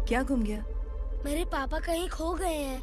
क्या घूम गया? मेरे पापा कहीं खो गए हैं।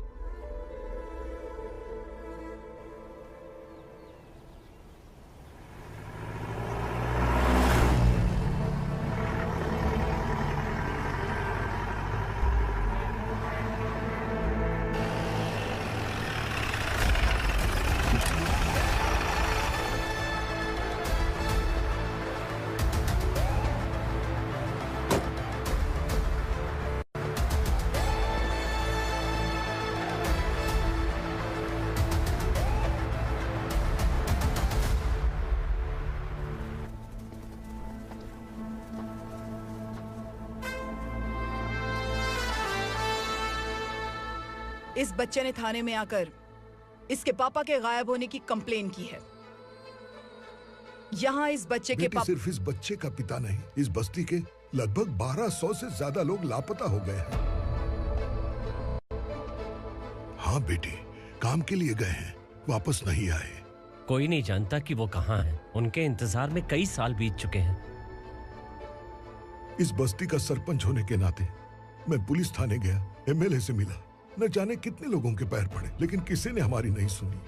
इस बच्चे ने थाने में आकर इसके पापा के गायब होने की कंप्लेन की है। यहाँ इस बच्चे के पापा सिर्फ इस बच्चे का पिता नहीं, इस बस्ती के लगभग 1200 से ज्यादा लोग लापता हो गए हैं। हाँ बेटी, काम के लिए गए हैं, वापस नहीं आए। कोई नहीं जानता कि वो कहाँ हैं। उनके इंतजार में कई साल बीत चुके हैं। इस बस्ती का सरपंच होने के नाते मैं पुलिस थाने गया, एमएलए से मिला, न जाने कितने लोगों के पैर पड़े, लेकिन किसी ने हमारी नहीं सुनी।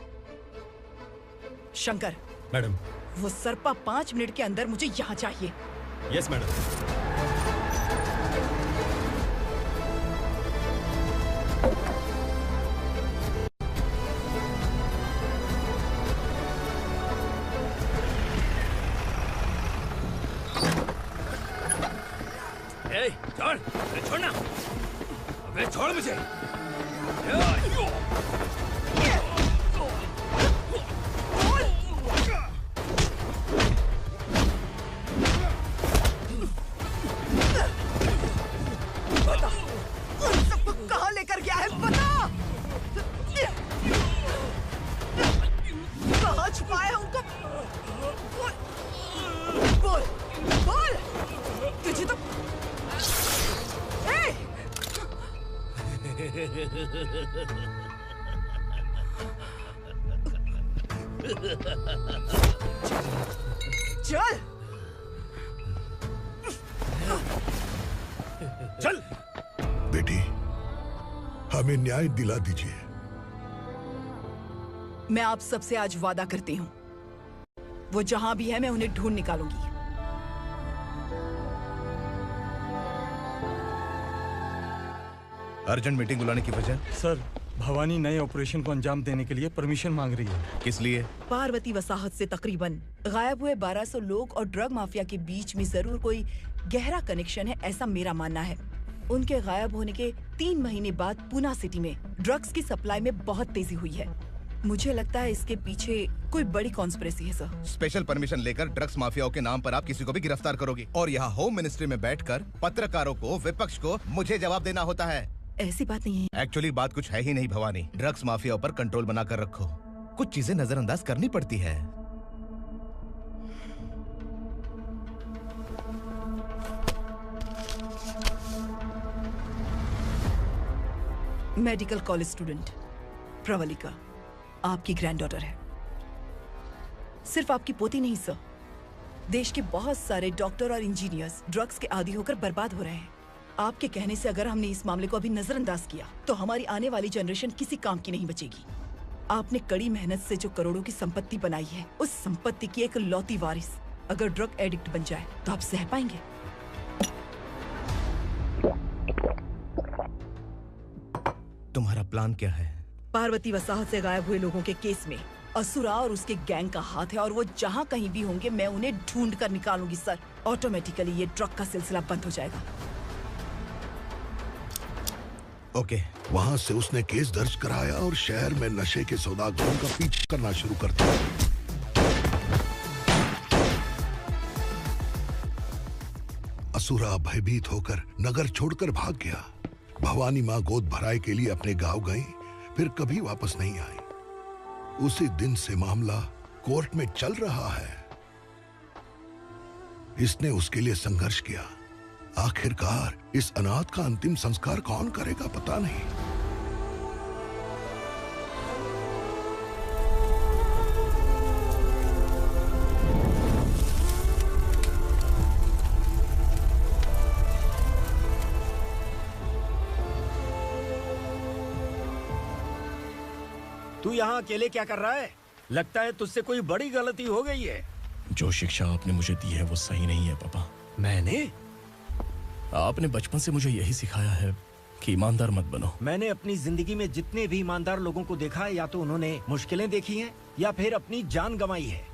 शंकर, मैडम, वो सरपा 5 मिनट के अंदर मुझे यहाँ चाहिए। Yes madam. छोड़, छोड़ना, अबे छोड़ मुझे। बता, उन सबको कहाँ लेकर गया है? बता, कहाँ छुपाया है उनको? बोल, बोल, तुझे तो चल चल बेटी, हमें न्याय दिला दीजिए। मैं आप सबसे आज वादा करती हूँ, वो जहां भी है मैं उन्हें ढूंढ निकालूंगी। अर्जेंट मीटिंग बुलाने की वजह? सर, भवानी नए ऑपरेशन को अंजाम देने के लिए परमिशन मांग रही है। किस लिए? पार्वती वसाहत से तकरीबन गायब हुए 1200 लोग और ड्रग माफिया के बीच में जरूर कोई गहरा कनेक्शन है, ऐसा मेरा मानना है। उनके गायब होने के 3 महीने बाद पूना सिटी में ड्रग्स की सप्लाई में बहुत तेजी हुई है। मुझे लगता है इसके पीछे कोई बड़ी कॉन्स्पिरेसी है सर। स्पेशल परमिशन लेकर ड्रग्स माफियाओं के नाम पर आप किसी को भी गिरफ्तार करोगे और यहाँ होम मिनिस्ट्री में बैठकर पत्रकारों को, विपक्ष को मुझे जवाब देना होता है। ऐसी बात नहीं है। एक्चुअली बात कुछ है ही नहीं भवानी। ड्रग्स माफियाओं पर कंट्रोल बनाकर रखो, कुछ चीजें नजरअंदाज करनी पड़ती है। मेडिकल कॉलेज स्टूडेंट प्रवलिका आपकी ग्रैंडडॉटर है। सिर्फ आपकी पोती नहीं सर, देश के बहुत सारे डॉक्टर और इंजीनियर्स ड्रग्स के आदी होकर बर्बाद हो रहे हैं। आपके कहने से अगर हमने इस मामले को अभी नजरअंदाज किया तो हमारी आने वाली जनरेशन किसी काम की नहीं बचेगी। आपने कड़ी मेहनत से जो करोड़ों की संपत्ति बनाई है, उस संपत्ति की एक लौती वारिस अगर ड्रग एडिक्ट बन जाए तो आप सह पाएंगे? तुम्हारा प्लान क्या है? पार्वती वसाहत से गायब हुए लोगों के केस में असुरा और उसके गैंग का हाथ है और वो जहाँ कहीं भी होंगे मैं उन्हें ढूंढ कर निकालूंगी सर। ऑटोमेटिकली ये ड्रग का सिलसिला बंद हो जाएगा। ओके। वहाँ से उसने केस दर्ज कराया और शहर में नशे के सौदागरों का पीछा करना शुरू कर दिया। असुरा भयभीत होकर नगर छोड़कर भाग गया। भवानी माँ गोद भराई के लिए अपने गांव गई, फिर कभी वापस नहीं आई। उसी दिन से मामला कोर्ट में चल रहा है। इसने उसके लिए संघर्ष किया। आखिरकार इस अनाथ का अंतिम संस्कार कौन करेगा पता नहीं। तू यहाँ अकेले क्या कर रहा है? लगता है तुझसे कोई बड़ी गलती हो गई है। जो शिक्षा आपने मुझे दी है वो सही नहीं है पापा। मैंने आपने बचपन से मुझे यही सिखाया है कि ईमानदार मत बनो। मैंने अपनी जिंदगी में जितने भी ईमानदार लोगों को देखा है, या तो उन्होंने मुश्किलें देखी हैं या फिर अपनी जान गंवाई है।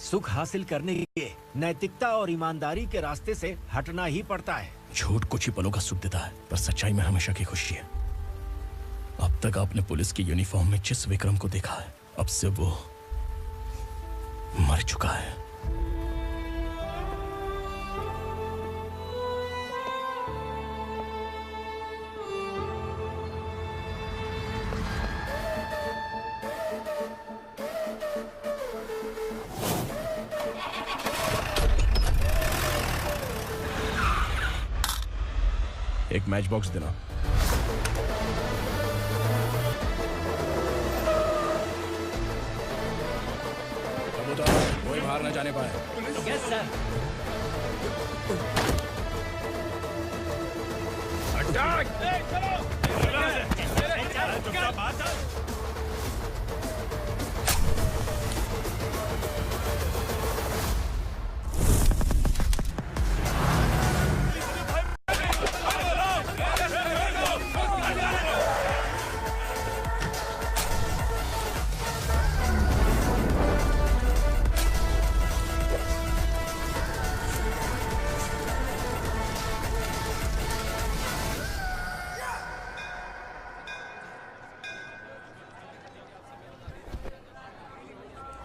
सुख हासिल करने के लिए नैतिकता और ईमानदारी के रास्ते से हटना ही पड़ता है। झूठ कुछ ही पलों का सुख देता है, पर सच्चाई में हमेशा की खुशी है। अब तक आपने पुलिस की यूनिफॉर्म में जिस विक्रम को देखा है, अब से वो मर चुका है। एक मैच बॉक्स देना। कोई बाहर न जाने पाए। Yes sir.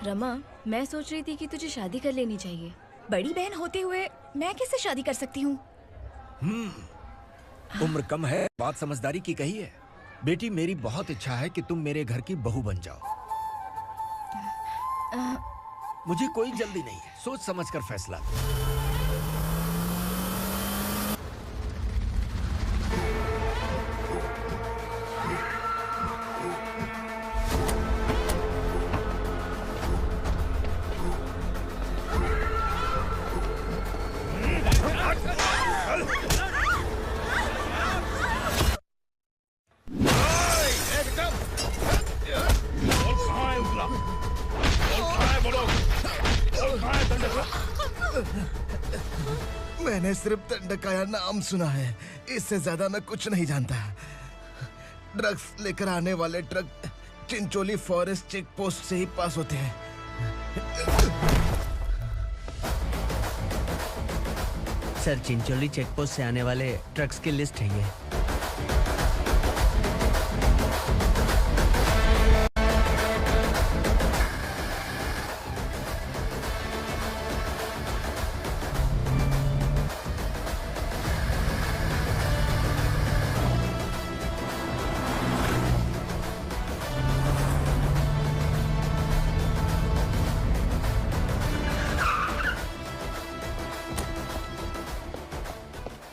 रमा, मैं सोच रही थी कि तुझे शादी कर लेनी चाहिए। बड़ी बहन होते हुए मैं कैसे शादी कर सकती हूँ? उम्र कम है, बात समझदारी की कही है। बेटी, मेरी बहुत इच्छा है कि तुम मेरे घर की बहू बन जाओ। मुझे कोई जल्दी नहीं है, सोच समझकर फैसला लो। मैंने सिर्फ दंडकाया नाम सुना है, इससे ज्यादा मैं कुछ नहीं जानता। ड्रग्स लेकर आने वाले truck Chincholi forest check post से ही पास होते हैं। सर, चिंचोली चेक पोस्ट से आने वाले ट्रक्स की लिस्ट है ये।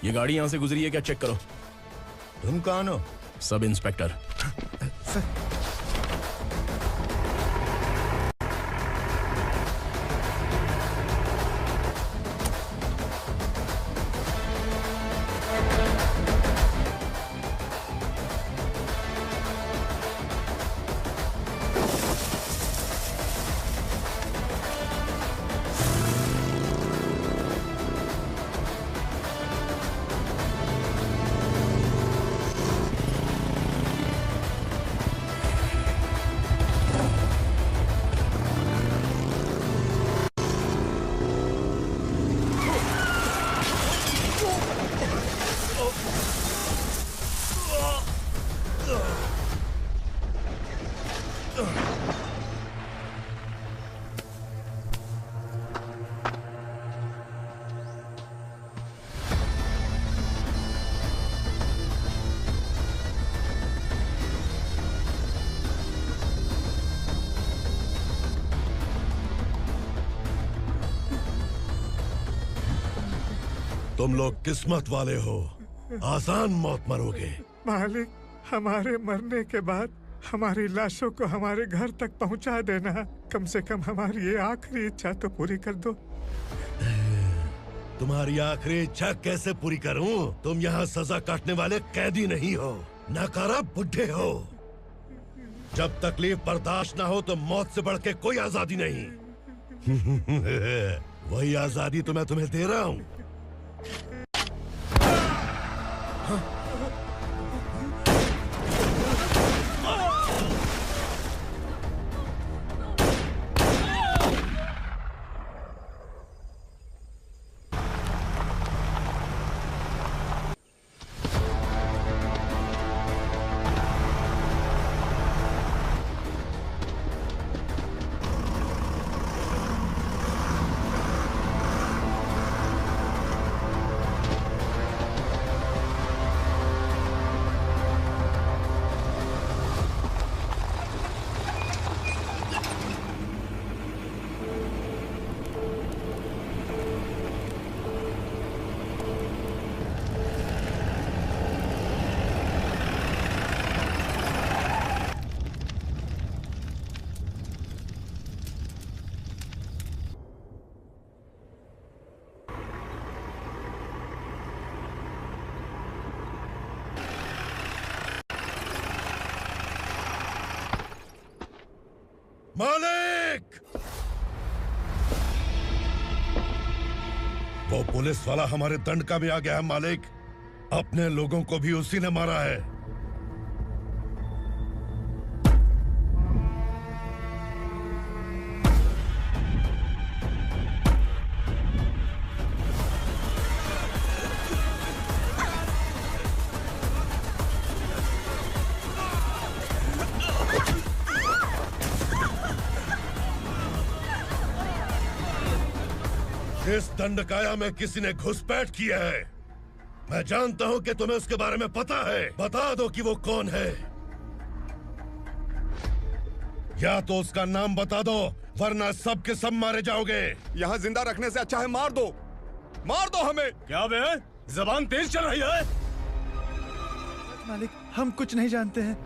ये गाड़ी यहां से गुजरी है क्या, चेक करो। तुम कौन हो? Sub inspector. तुम लोग किस्मत वाले हो, आसान मौत मरोगे। मालिक, हमारे मरने के बाद हमारी लाशों को हमारे घर तक पहुंचा देना। कम से कम हमारी ये आखिरी इच्छा तो पूरी कर दो। तुम्हारी आखिरी इच्छा कैसे पूरी करूं? तुम यहाँ सजा काटने वाले कैदी नहीं हो, नाकारा बुड्ढे हो। जब तकलीफ बर्दाश्त ना हो तो मौत से बढ़ के कोई आजादी नहीं। वही आजादी तो मैं तुम्हें दे रहा हूं। मालिक! वो पुलिस वाला हमारे दंड का भी आ गया है मालिक। अपने लोगों को भी उसी ने मारा है। इस दंडकाया में किसी ने घुसपैठ किया है। मैं जानता हूं कि तुम्हें उसके बारे में पता है। बता दो कि वो कौन है, या तो उसका नाम बता दो वरना सब के सब मारे जाओगे। यहाँ जिंदा रखने से अच्छा है मार दो हमें। क्या बे? जबान तेज चल रही है। मालिक, हम कुछ नहीं जानते हैं।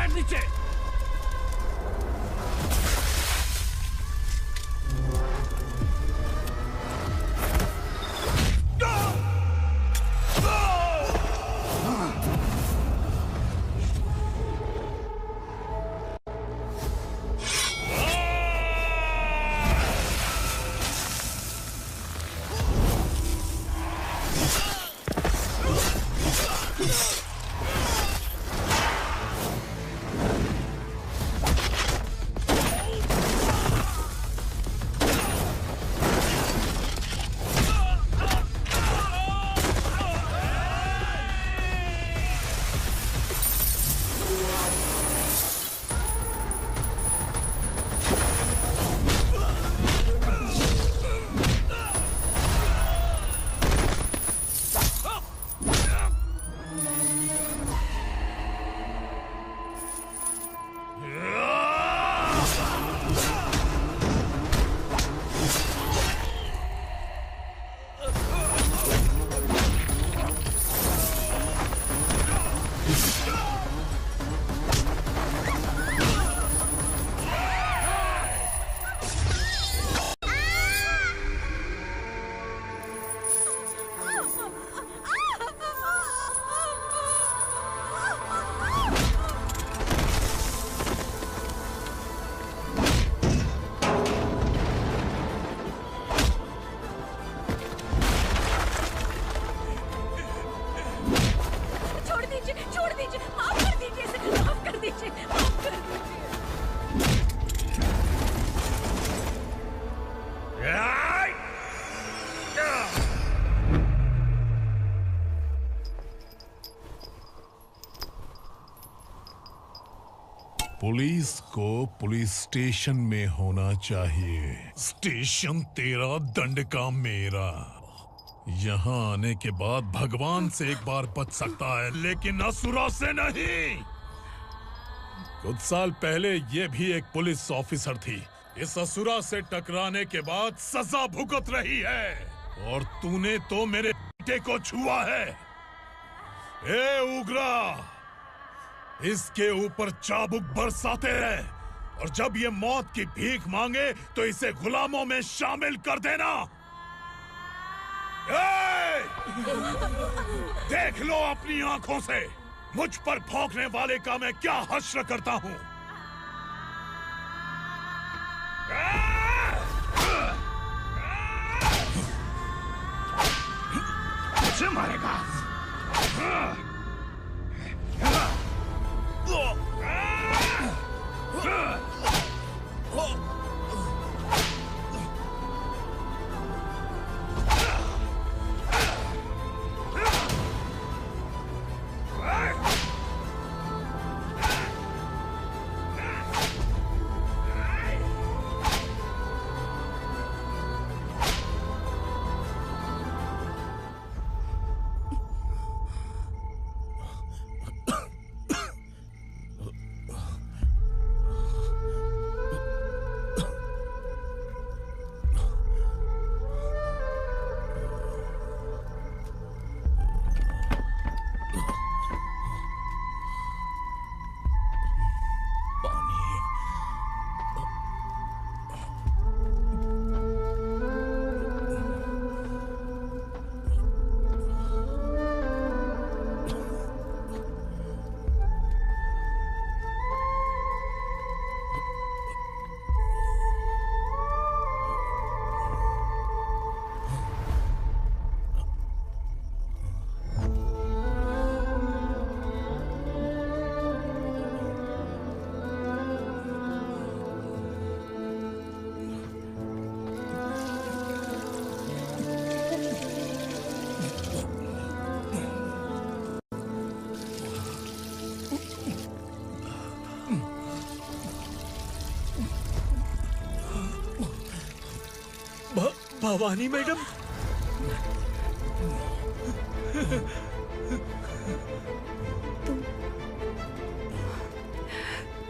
नीचे। पुलिस को पुलिस स्टेशन में होना चाहिए। स्टेशन तेरा, दंड का मेरा। यहाँ आने के बाद भगवान से एक बार बच सकता है, लेकिन असुरा से नहीं। कुछ साल पहले ये भी एक पुलिस ऑफिसर थी। इस असुरा से टकराने के बाद सजा भुगत रही है, और तूने तो मेरे बेटे को छुआ है। ए उग्रा, इसके ऊपर चाबुक बरसाते रहे, और जब ये मौत की भीख मांगे तो इसे गुलामों में शामिल कर देना। देख लो अपनी आंखों से मुझ पर भौंकने वाले का मैं क्या हश्र करता हूं। मुझे मारेगा। भवानी मैडम, तुम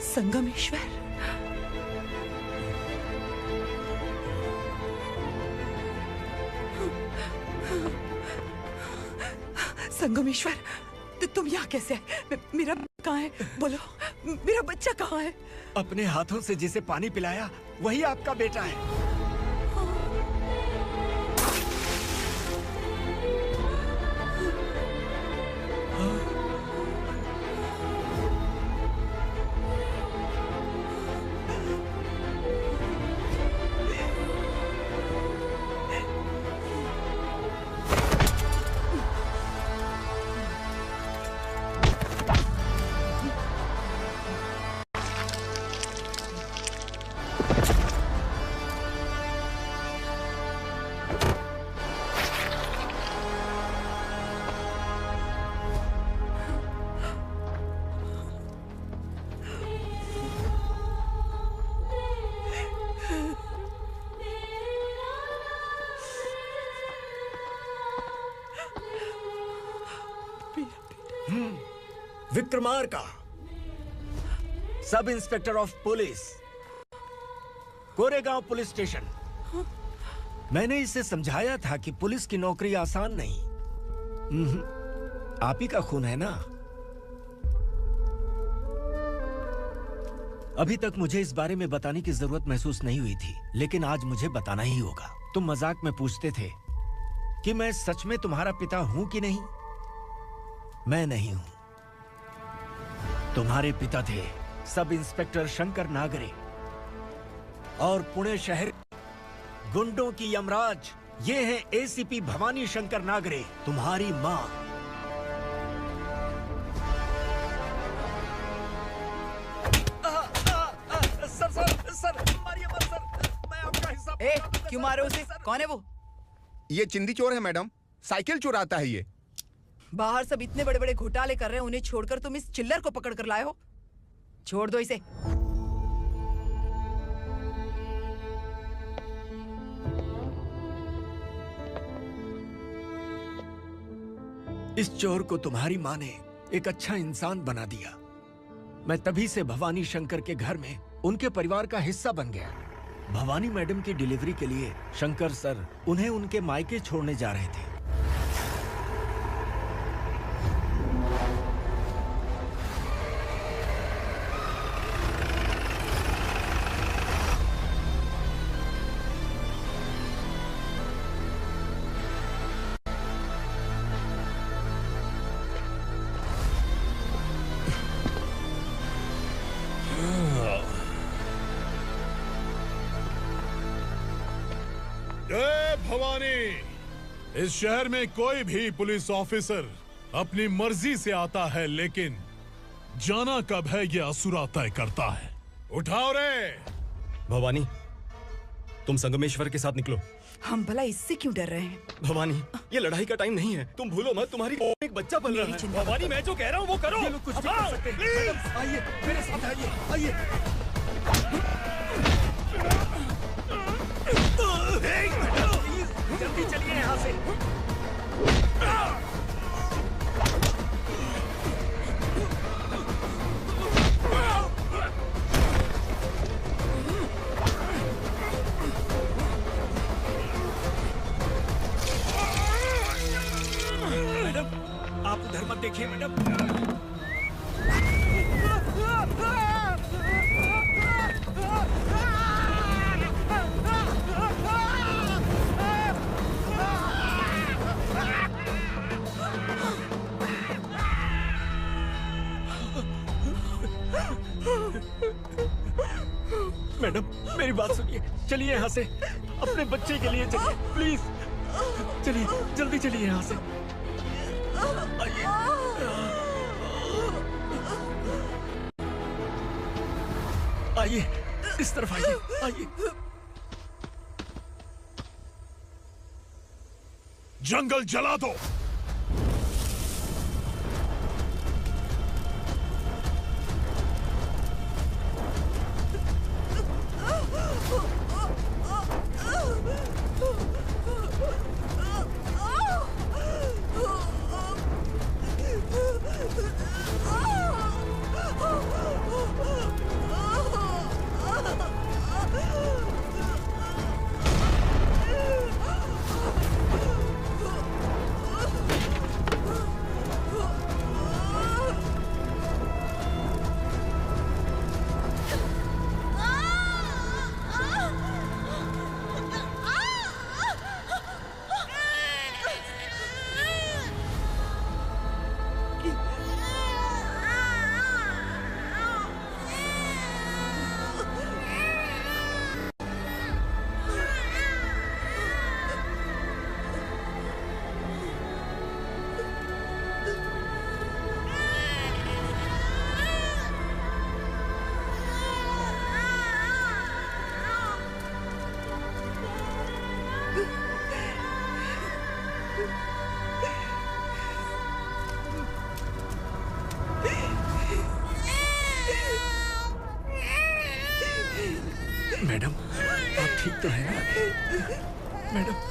संगमेश्वर? संगमेश्वर, तुम यहाँ कैसे आए? मेरा कहाँ है? बोलो, मेरा बच्चा कहाँ है? अपने हाथों से जिसे पानी पिलाया वही आपका बेटा है। Vikramarka, sub inspector of police, Koregaon police station. मैंने इसे समझाया था कि पुलिस की नौकरी आसान नहीं। आप ही का खून है ना। अभी तक मुझे इस बारे में बताने की जरूरत महसूस नहीं हुई थी, लेकिन आज मुझे बताना ही होगा। तुम मजाक में पूछते थे कि मैं सच में तुम्हारा पिता हूं कि नहीं। मैं नहीं हूं। तुम्हारे पिता थे सब इंस्पेक्टर शंकर नागरे, और पुणे शहर गुंडों की यमराज ये हैं एसीपी भवानी शंकर नागरे, तुम्हारी मां। सर, मारिए मत सर, मैं आपका हिस्सा। क्यों मारे उसे? कौन है वो? ये चिंदी चोर है मैडम, साइकिल चुराता है ये। बाहर सब इतने बड़े बड़े घोटाले कर रहे हैं, उन्हें छोड़कर तुम इस चिल्लर को पकड़ कर लाए हो। छोड़ दो इसे। इस चोर को तुम्हारी माँ ने एक अच्छा इंसान बना दिया। मैं तभी से भवानी शंकर के घर में उनके परिवार का हिस्सा बन गया। भवानी मैडम की डिलीवरी के लिए शंकर सर उन्हें उनके मायके छोड़ने जा रहे थे। जय भवानी। इस शहर में कोई भी पुलिस ऑफिसर अपनी मर्जी से आता है, लेकिन जाना कब है ये असुरा तय करता है। उठाओ रे। भवानी, तुम संगमेश्वर के साथ निकलो। हम भला इससे क्यों डर रहे हैं? भवानी, ये लड़ाई का टाइम नहीं है। तुम भूलो मत, तुम्हारी एक बच्चा पल रहा है। भवानी, मैं जो कह रहा हूँ वो करो। ये लोग कुछ भी कर सकते हैं। आइए मेरे साथ आइए, आइए। जल्दी चलिए यहाँ से। मैडम, आप उधर मत देखिए मैडम। मैडम, मेरी बात सुनिए। चलिए यहाँ से। अपने बच्चे के लिए चलिए, प्लीज। चलिए, जल्दी चलिए यहाँ से। आइए। आइए, इस तरफ आइए, आइए। जंगल जला दो। मैडम, आप ठीक तो हैं? मैडम।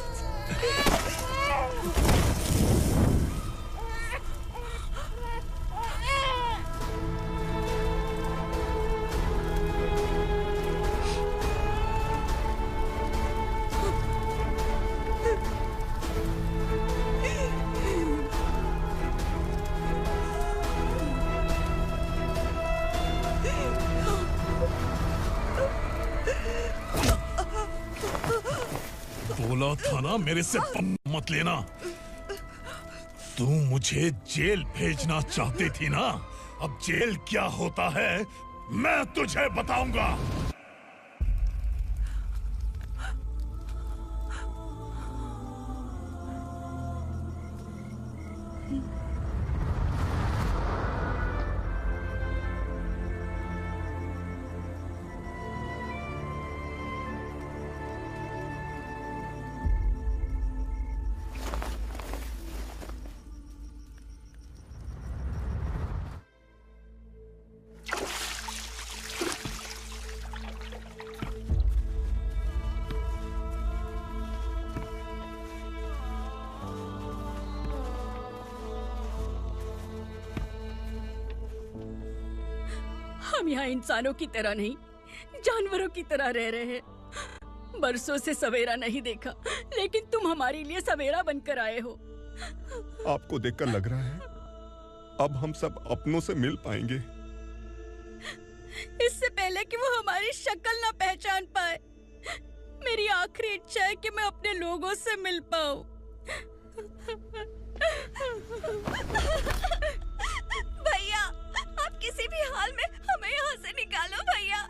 बोला था ना मेरे से मत लेना। तू मुझे जेल भेजना चाहती थी ना? अब जेल क्या होता है मैं तुझे बताऊंगा। हम यहाँ इंसानों की तरह नहीं, जानवरों की तरह रह रहे हैं। बरसों से सवेरा नहीं देखा, लेकिन तुम हमारे लिए सवेरा बनकर आए हो। आपको देखकर लग रहा है अब हम सब अपनों से मिल पाएंगे। इससे पहले कि वो हमारी शक्ल ना पहचान पाए, मेरी आखिरी इच्छा है कि मैं अपने लोगों से मिल पाऊं। भैया, आप किसी भी हाल में हमें यहाँ से निकालो भैया।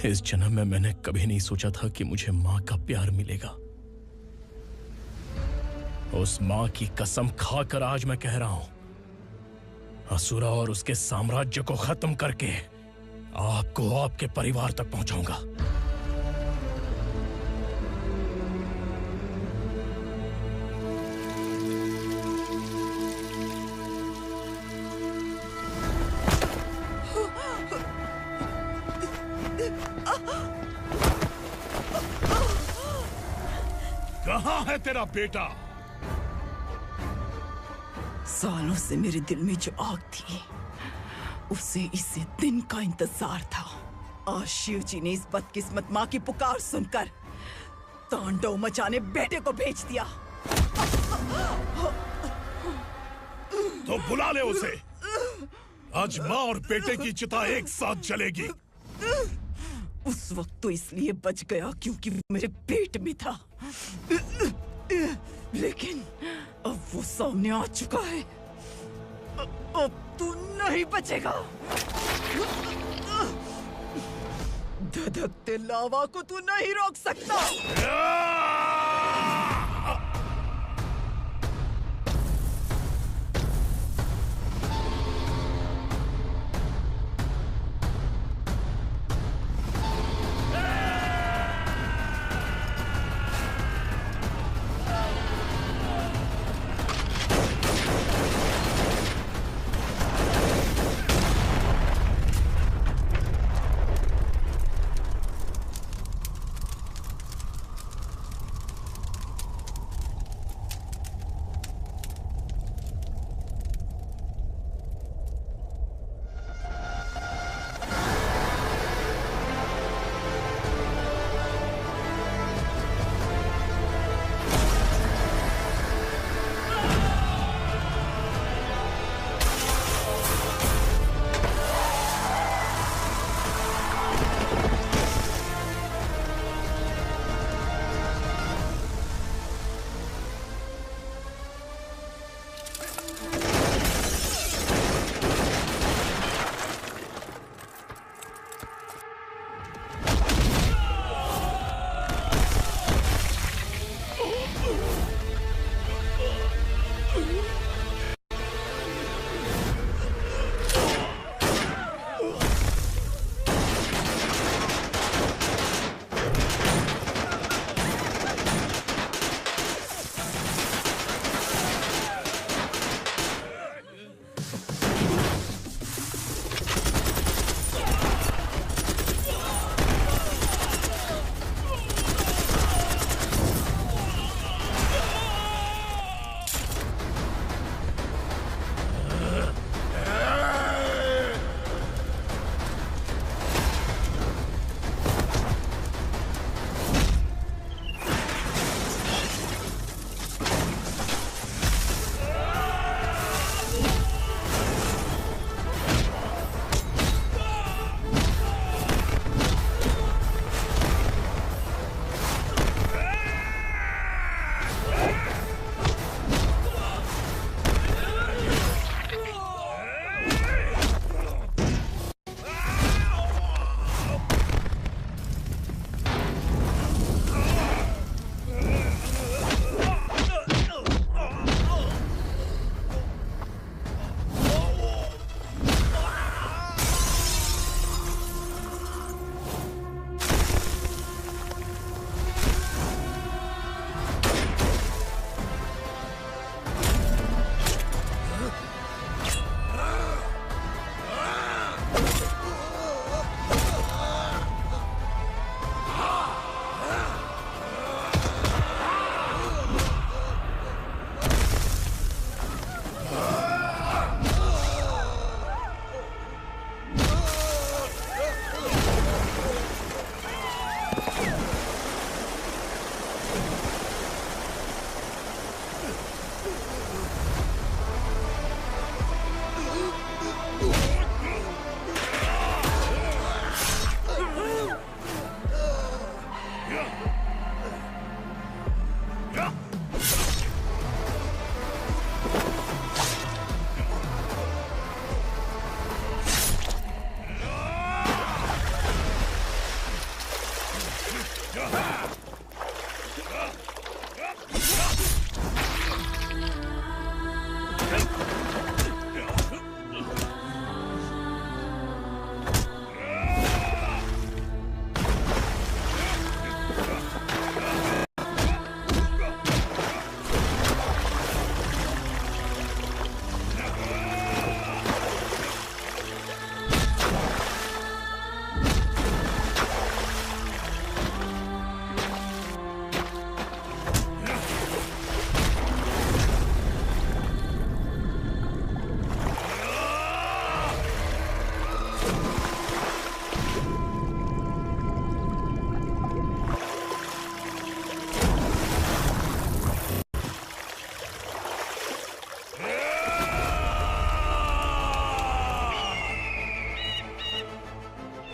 इस जन्म में मैंने कभी नहीं सोचा था कि मुझे माँ का प्यार मिलेगा। उस माँ की कसम खाकर आज मैं कह रहा हूं, असुरा और उसके साम्राज्य को खत्म करके आपको आपके परिवार तक पहुंचाऊंगा। कहाँ है तेरा बेटा? सालों से मेरे दिल में जो आग थी, उसे इसी दिन का इंतजार था। आज शिव जी ने इस बदकिस्मत माँ की पुकार सुनकर तांडव मचाने बेटे को भेज दिया। तो बुला ले उसे। आज माँ और बेटे की चिता एक साथ जलेगी। उस वक्त तो इसलिए बच गया क्योंकि वो मेरे पेट में था, लेकिन अब वो सामने आ चुका है। अब तू नहीं बचेगा। धधकते लावा को तू नहीं रोक सकता।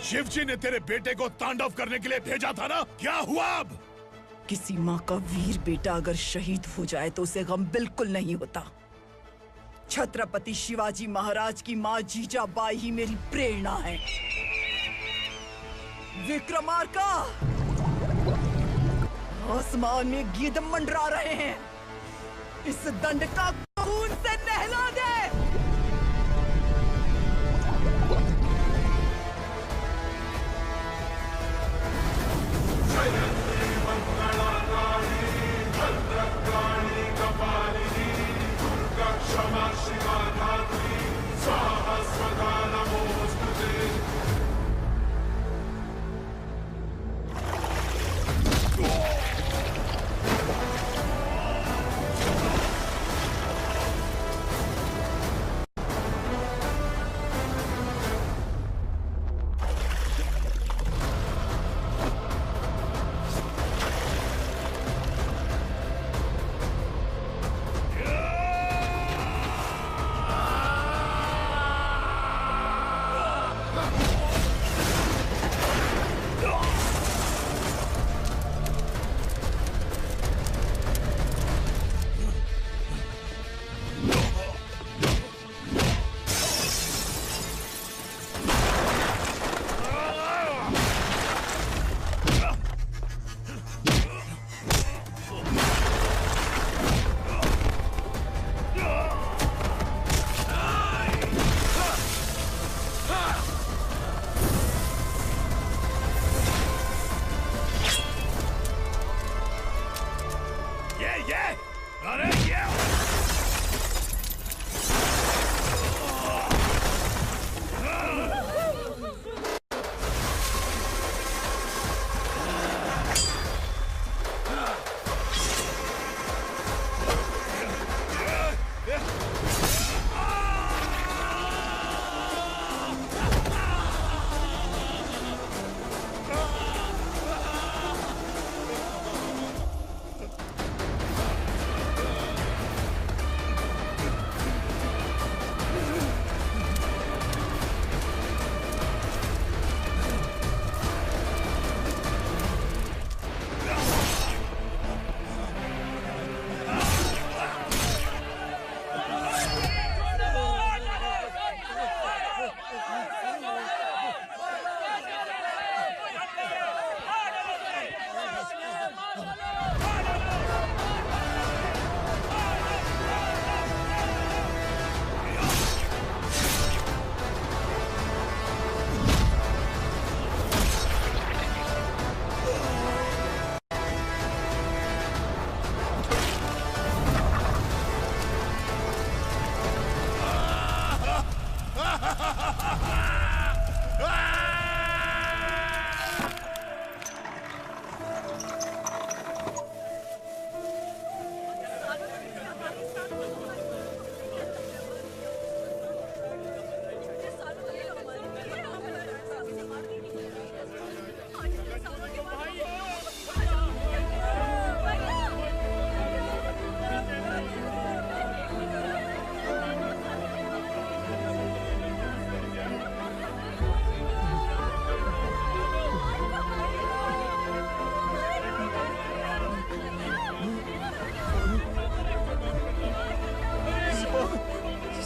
शिवजी ने तेरे बेटे को तांडव करने के लिए भेजा था ना, क्या हुआ अब? किसी माँ का वीर बेटा अगर शहीद हो जाए तो उसे गम बिल्कुल नहीं होता। छत्रपति शिवाजी महाराज की माँ जीजाबाई ही मेरी प्रेरणा है। विक्रमार्का, आसमान में गिद्ध मंडरा रहे हैं, इस दंड का खून से नहला दे।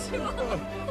शिवा